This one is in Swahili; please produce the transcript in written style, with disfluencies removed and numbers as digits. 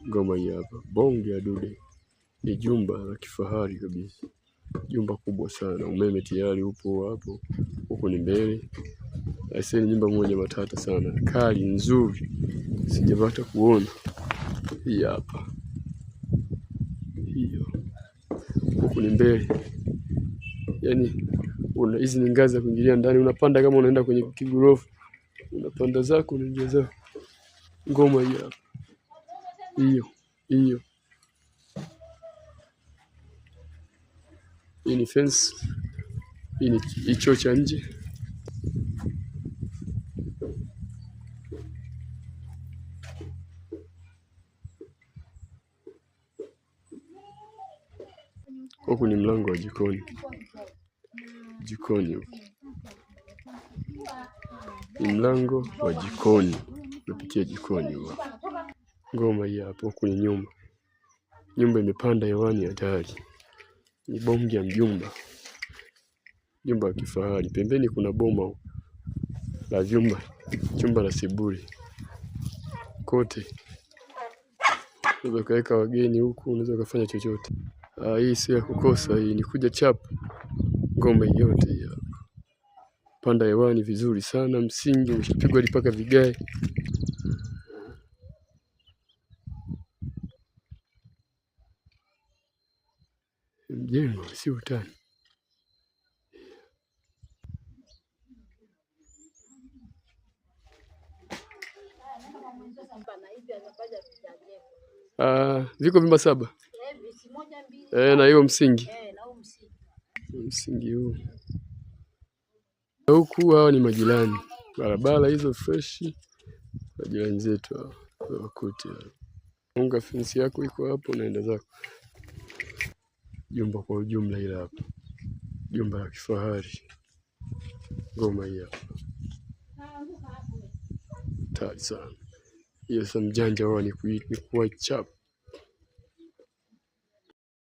Ngoma hii hapa, bonge ya dude. Ni jumba la kifahari kabisa, jumba kubwa sana. Umeme tayari upo hapo, huko ni mbele. Aisee, nyumba moja matata sana, kali nzuri, sijapata kuona. Hii hapa, hiyo huko ni mbele. Yani hizi ni ngazi za kuingilia ndani, unapanda kama unaenda kwenye kigorofa, unapanda zako unaingia zako. Ngoma hii hapa, hiyo. Hii ni fence, hii ni choo cha nje. Huku ni mlango wa jikoni. Jikoni huku ni mlango wa jikoni, unapitia jikoni huko. Ngoma hii hapo. Huku ni nyumba, nyumba imepanda hewani hatari. Ni bonge ya mjumba, jumba la kifahari. Pembeni kuna boma la vyumba, chumba la sebule. Kote unaweza kaweka wageni huku, unaweza kufanya chochote. Hii si ya kukosa, hii ni kuja chap. Ngoma yote hii hapa, panda hewani vizuri sana. Msingi umeshapigwa mpaka vigae. Mjengo si utani. Viko vyumba 7. Na hiyo msingi. Msingi huu. Huku hao ni majirani. Barabara hizo fresh. Majirani zetu wakuti. Unga fence yako iko hapo, unaenda zako. Jumba kwa ujumla hili hapa, jumba la kifahari. Ngoma hii hapa, tayari sana. Hiyo sasa mjanja wao ni kuwa chap.